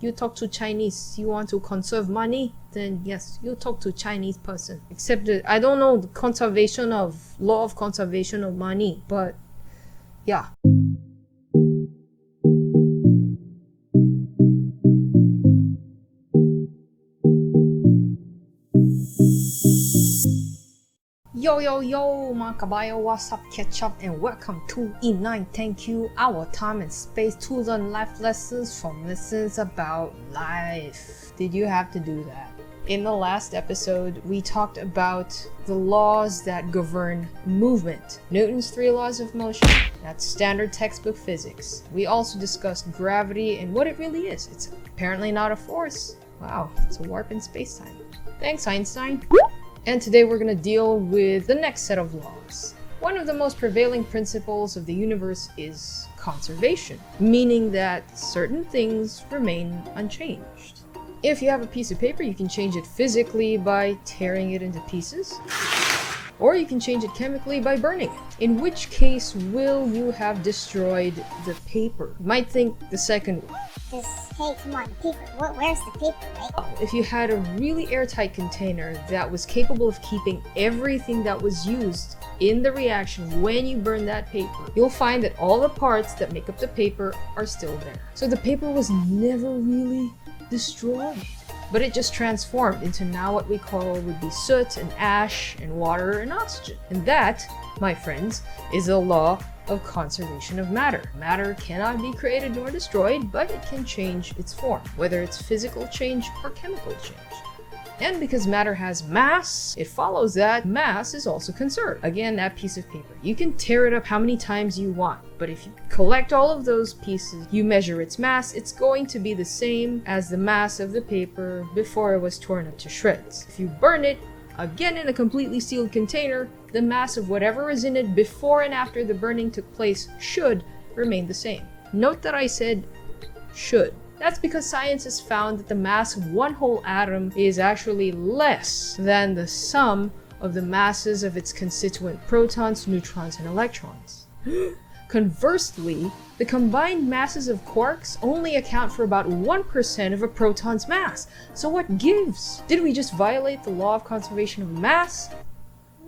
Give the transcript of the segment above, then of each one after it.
You talk to Chinese. You want to conserve money? Then yes, you talk to Chinese person. Except that I don't know the law of conservation of money, but yeah. Yo, mga kabayo, what's up, catch up, and welcome to E9. Thank you, our time and space to learn life lessons from lessons about life. Did you have to do that? In the last episode, we talked about the laws that govern movement. Newton's 3 laws of motion. That's standard textbook physics. We also discussed gravity and what it really is. It's apparently not a force. Wow, it's a warp in space-time. Thanks, Einstein. And today we're going to deal with the next set of laws. One of the most prevailing principles of the universe is conservation, meaning that certain things remain unchanged. If you have a piece of paper, you can change it physically by tearing it into pieces, or you can change it chemically by burning it. In which case will you have destroyed the paper? You might think the second one. Hey, come on, paper. Where's the paper, right? If you had a really airtight container that was capable of keeping everything that was used in the reaction when you burn that paper, you'll find that all the parts that make up the paper are still there. So the paper was never really destroyed, but it just transformed into now what we call would be soot and ash and water and oxygen. And that, my friends, is a law of conservation of matter. Matter cannot be created nor destroyed, but it can change its form, whether it's physical change or chemical change. And because matter has mass, it follows that mass is also conserved. Again, that piece of paper. You can tear it up how many times you want, but if you collect all of those pieces, you measure its mass, it's going to be the same as the mass of the paper before it was torn up to shreds. If you burn it, again in a completely sealed container, the mass of whatever is in it before and after the burning took place should remain the same. Note that I said should. That's because science has found that the mass of one whole atom is actually less than the sum of the masses of its constituent protons, neutrons, and electrons. Conversely, the combined masses of quarks only account for about 1% of a proton's mass. So what gives? Did we just violate the law of conservation of mass?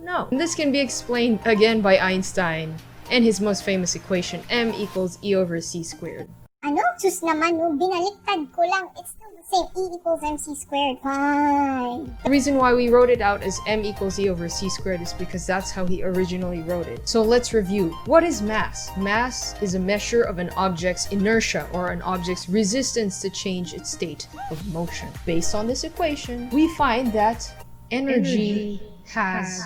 No. And this can be explained again by Einstein and his most famous equation, m equals E over c squared. Ano? Sus naman, no? Binaliktad ko lang. It's still the same. E equals mc squared. Fine. The reason why we wrote it out as m equals E over c squared is because that's how he originally wrote it. So let's review. What is mass? Mass is a measure of an object's inertia or an object's resistance to change its state of motion. Based on this equation, we find that energy has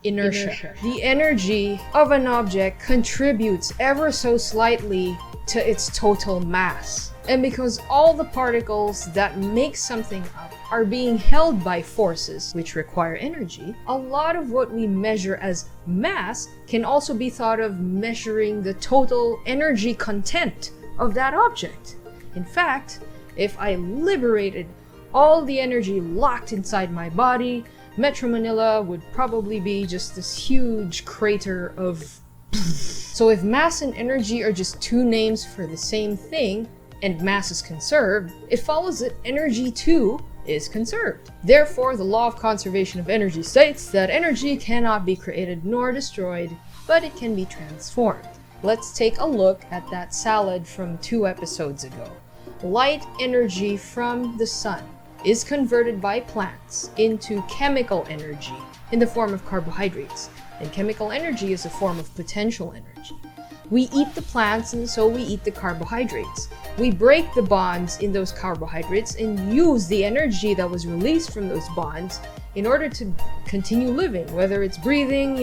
inertia. The energy of an object contributes ever so slightly to its total mass. And because all the particles that make something up are being held by forces which require energy, a lot of what we measure as mass can also be thought of measuring the total energy content of that object. In fact, if I liberated all the energy locked inside my body, Metro Manila would probably be just this huge crater of So if mass and energy are just two names for the same thing, and mass is conserved, it follows that energy too is conserved. Therefore, the law of conservation of energy states that energy cannot be created nor destroyed, but it can be transformed. Let's take a look at that salad from 2 episodes ago. Light energy from the sun is converted by plants into chemical energy in the form of carbohydrates. And chemical energy is a form of potential energy. We eat the plants and so we eat the carbohydrates. We break the bonds in those carbohydrates and use the energy that was released from those bonds in order to continue living, whether it's breathing,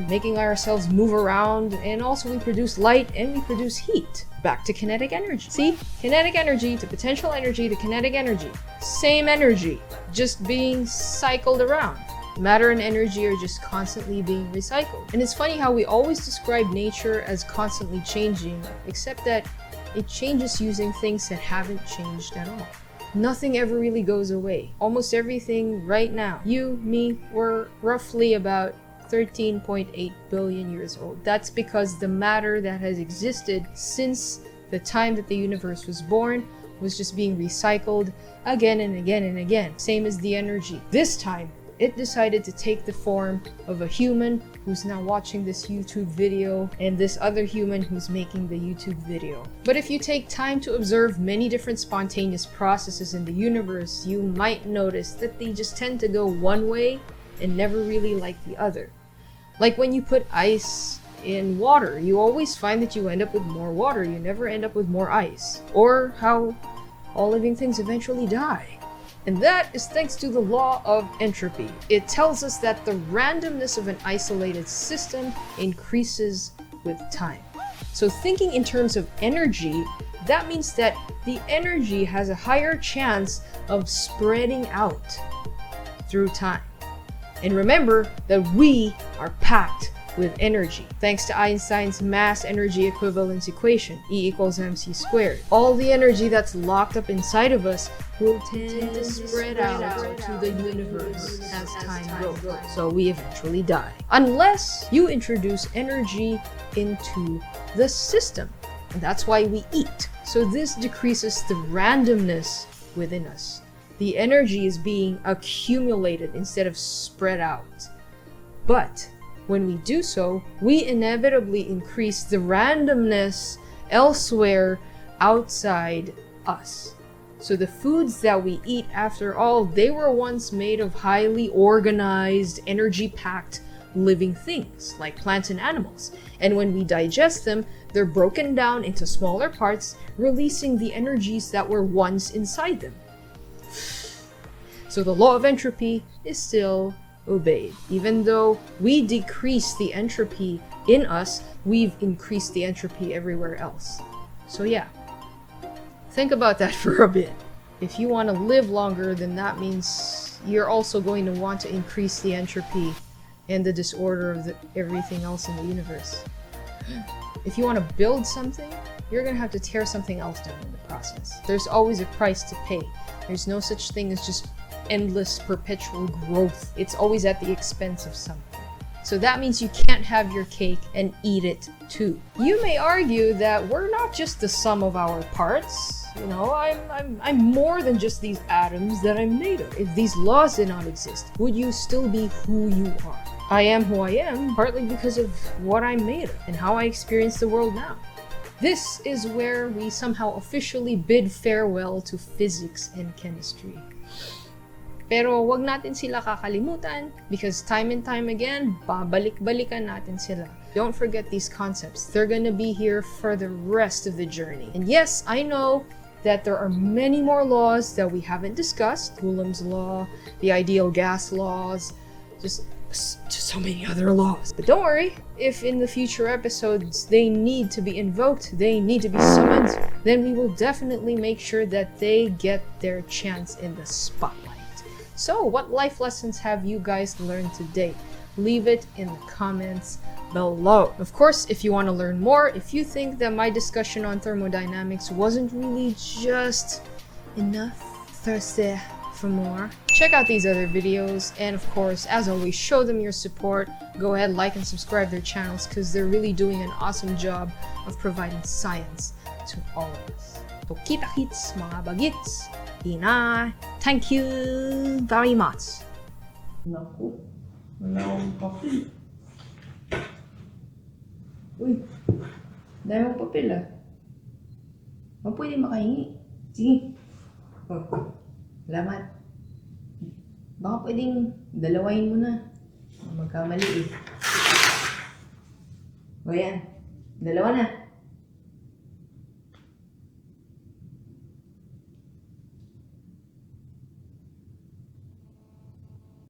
making ourselves move around, and also we produce light and we produce heat. Back to kinetic energy. See? Kinetic energy to potential energy to kinetic energy. Same energy, just being cycled around. Matter and energy are just constantly being recycled. And it's funny how we always describe nature as constantly changing, except that it changes using things that haven't changed at all. Nothing ever really goes away. Almost everything right now. You, me, we're roughly about 13.8 billion years old. That's because the matter that has existed since the time that the universe was born was just being recycled again and again and again, same as the energy. This time, it decided to take the form of a human who's now watching this YouTube video and this other human who's making the YouTube video. But if you take time to observe many different spontaneous processes in the universe, you might notice that they just tend to go one way and never really like the other. Like when you put ice in water, you always find that you end up with more water, you never end up with more ice. Or how all living things eventually die. And that is thanks to the law of entropy. It tells us that the randomness of an isolated system increases with time. So thinking in terms of energy, that means that the energy has a higher chance of spreading out through time. And remember that we are packed with energy. Thanks to Einstein's mass energy equivalence equation, E equals mc squared. All the energy that's locked up inside of us will tend to spread out to the universe as time goes. So we eventually die. Unless you introduce energy into the system. And that's why we eat. So this decreases the randomness within us. The energy is being accumulated instead of spread out. But when we do so, we inevitably increase the randomness elsewhere outside us. So the foods that we eat, after all, they were once made of highly organized, energy-packed living things, like plants and animals. And when we digest them, they're broken down into smaller parts, releasing the energies that were once inside them. So the law of entropy is still obeyed. Even though we decrease the entropy in us, we've increased the entropy everywhere else. So yeah, think about that for a bit. If you want to live longer, then that means you're also going to want to increase the entropy and the disorder of everything else in the universe. If you want to build something, you're going to have to tear something else down in the process. There's always a price to pay. There's no such thing as just endless perpetual growth. It's always at the expense of something. So that means you can't have your cake and eat it too. You may argue that we're not just the sum of our parts. You know, I'm more than just these atoms that I'm made of. If these laws did not exist, would you still be who you are? I am who I am partly because of what I'm made of and how I experience the world now. This is where we somehow officially bid farewell to physics and chemistry. Pero wag natin sila kakalimutan because time and time again, babalik-balikan natin sila. Don't forget these concepts. They're gonna be here for the rest of the journey. And yes, I know that there are many more laws that we haven't discussed. Coulomb's law, the ideal gas laws, just so many other laws. But don't worry, if in the future episodes they need to be invoked, they need to be summoned, then we will definitely make sure that they get their chance in the spotlight. So, what life lessons have you guys learned today? Leave it in the comments below. Of course, if you want to learn more, if you think that my discussion on thermodynamics wasn't really just enough, thirsty for more, check out these other videos. And of course, as always, show them your support. Go ahead, like and subscribe their channels because they're really doing an awesome job of providing science to all of us. So, kita-kits, mga bagits. Ina, thank you very much. Naku, wala akong papel. Uy, dahil mong papel ah. O pwede makahingi. Sige. Oh, salamat. Baka pwedeng dalawahin mo na. Magkamali eh. O yan, dalawa na.